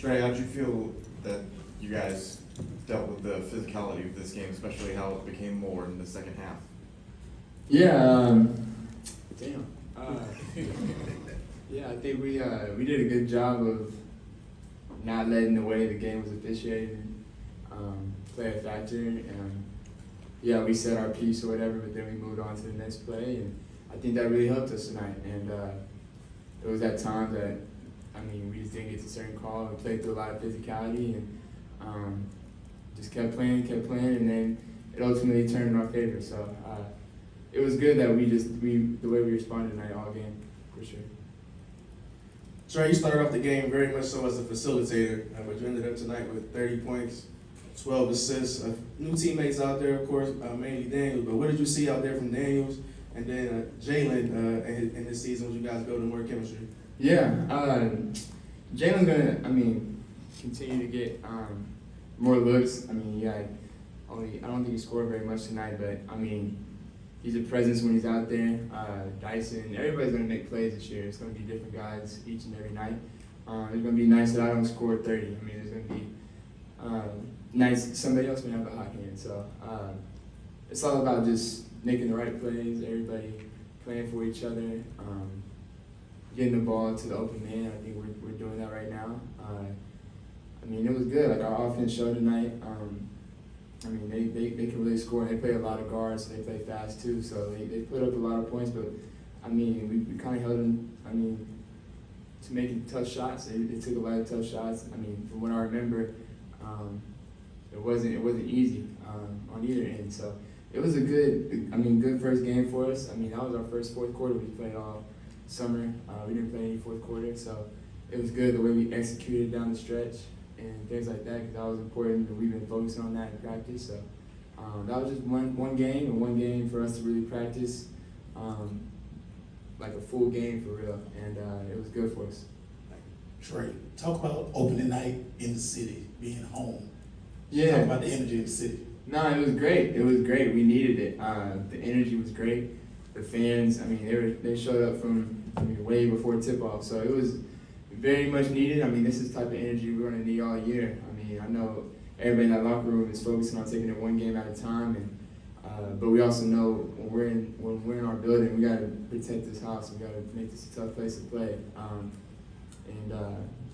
Trae, how'd you feel that you guys dealt with the physicality of this game, especially how it became more in the second half? Yeah, damn. Yeah, I think we did a good job of not letting the way the game was officiated play a factor. And yeah, we said our piece or whatever, but then we moved on to the next play, and I think that really helped us tonight. And it was that time that we just didn't get to a certain call. We played through a lot of physicality and just kept playing, and then it ultimately turned in our favor. So it was good that the way we responded tonight all game, for sure. Trae, you started off the game very much so as a facilitator, but you ended up tonight with 30 points, 12 assists. New teammates out there, of course, mainly Daniels, but what did you see out there from Daniels and then Jalen in this season when you guys building more chemistry? Yeah, Jalen's gonna, continue to get more looks. I don't think he scored very much tonight, but he's a presence when he's out there. Dyson, everybody's gonna make plays this year. It's gonna be different guys each and every night. It's gonna be nice that I don't score 30. It's gonna be nice. Somebody else may have a hot hand. So it's all about just making the right plays. Everybody playing for each other. Getting the ball to the open man. I think we're doing that right now. It was good. Like our offense showed tonight. They can really score. They play a lot of guards. So they play fast too. So they put up a lot of points. But we kind of held them. To making tough shots. They took a lot of tough shots. From what I remember, it wasn't easy on either end. So it was a good first game for us. That was our first fourth quarter we played all summer. We didn't play any fourth quarter, so it was good the way we executed down the stretch and things like that, because that was important, and we've been focusing on that in practice. So that was just one game for us to really practice, like a full game for real, and it was good for us. Trae, talk about opening night in the city, being home. Yeah. Talk about the energy of the city. No, it was great. It was great. We needed it. The energy was great. The fans, they showed up from way before tip-off, so it was very much needed. This is the type of energy we're going to need all year. I know everybody in that locker room is focusing on taking it one game at a time, and but we also know when we're in our building, we got to protect this house. We got to make this a tough place to play.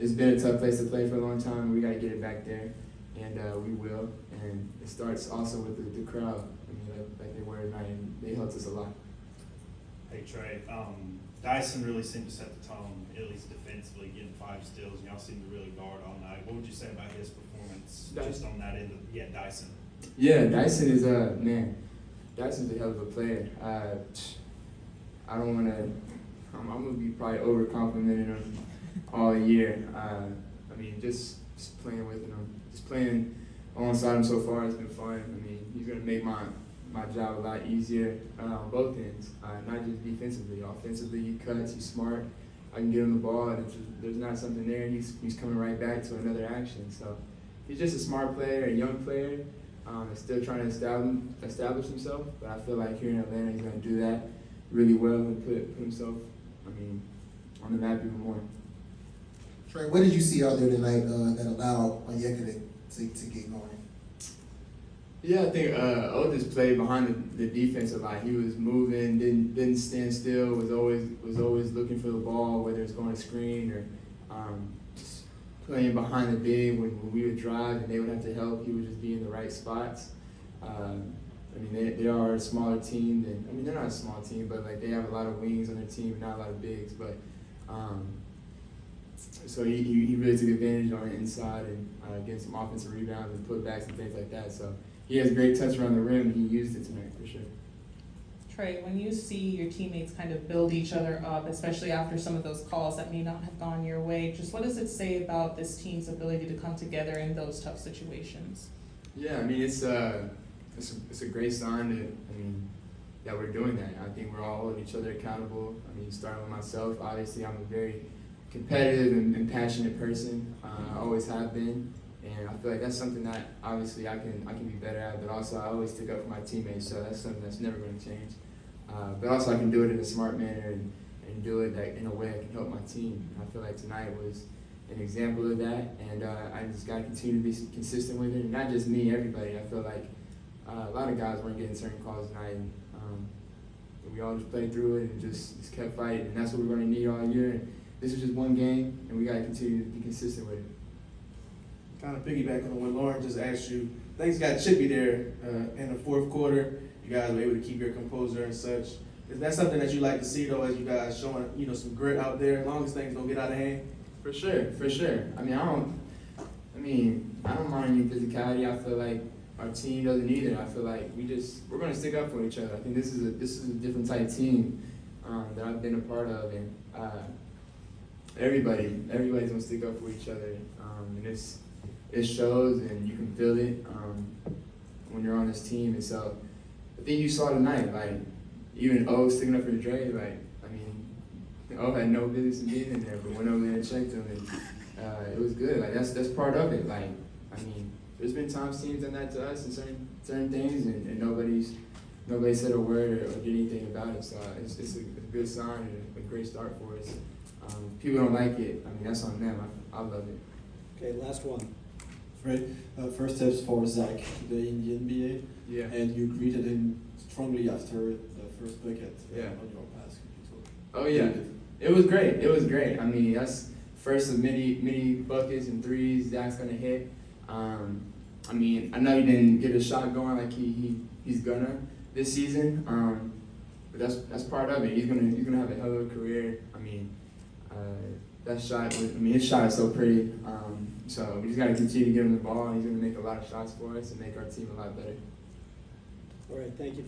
It's been a tough place to play for a long time. We got to get it back there, and we will. And it starts also with the crowd. Like they were tonight, and they helped us a lot. Hey Trae, Dyson really seemed to set the tone, at least defensively, getting 5 steals, and y'all seemed to really guard all night. What would you say about his performance just on that end of, Dyson? Yeah, Dyson is Dyson's a hell of a player. I don't want to, I'm going to be probably over-complimenting him all year. Just playing with him, just playing alongside him so far has been fun. He's going to make my job a lot easier on both ends, not just defensively. Offensively, he cuts, he's smart. I can get him the ball, and if there's not something there, he's coming right back to another action. So he's just a smart player, a young player, still trying to establish himself. But I feel like here in Atlanta, he's going to do that really well and put himself, on the map even more. Trae, what did you see out there tonight that allowed Onyeka to get going? Yeah, I think Otis played behind the defense a lot. He was moving, didn't stand still. Was always looking for the ball, whether it's going to screen or just playing behind the big when we would drive and they would have to help. He would just be in the right spots. They are a smaller team than they're not a small team, but like they have a lot of wings on their team, and not a lot of bigs. But so he really took advantage on the inside and getting some offensive rebounds and putbacks and things like that. So. He has great touch around the rim, and he used it tonight for sure. Trae, when you see your teammates kind of build each other up, especially after some of those calls that may not have gone your way, just what does it say about this team's ability to come together in those tough situations? Yeah, it's a great sign that we're doing that. I think we're all holding each other accountable. Starting with myself, obviously I'm a very competitive and passionate person. I always have been. And I feel like that's something that obviously I can be better at, but also I always stick up for my teammates, so that's something that's never going to change. But also I can do it in a smart manner and do it in a way that can help my team. And I feel like tonight was an example of that, and I just got to continue to be consistent with it. And not just me, everybody. I feel like a lot of guys weren't getting certain calls tonight, and we all just played through it and just kept fighting, and that's what we're going to need all year. And this is just one game, and we got to continue to be consistent with it. Kind of piggyback on what Lauren just asked you, things got chippy there in the fourth quarter. You guys were able to keep your composure and such. Is that something that you like to see, though, as you guys showing, you know, some grit out there, as long as things don't get out of hand? For sure, for sure. I don't mind any physicality. I feel like our team doesn't either. I feel like we're gonna stick up for each other. I think this is a different type team that I've been a part of, and everybody's gonna stick up for each other. And it shows, and you can feel it when you're on this team. And so I think you saw tonight, like even O sticking up for the Trae, like. O had no business in being in there, but went over there and checked him, and it was good. Like that's part of it. Like there's been times teams done that to us in certain things, and nobody said a word or did anything about it. So it's a good sign and a great start for us. People don't like it. That's on them. I love it. Okay, last one. Right. First steps for Zach today in the NBA. Yeah. And you greeted him strongly after the first bucket Yeah. on your pass. Could you talk? Oh yeah. It was great. It was great. That's first of many buckets and threes Zach's gonna hit. I know he didn't get a shot going like he's gonna this season. But that's part of it. He's gonna have a hell of a career. That shot was, his shot is so pretty. So we just gotta continue to give him the ball. He's gonna make a lot of shots for us and make our team a lot better. All right, thank you.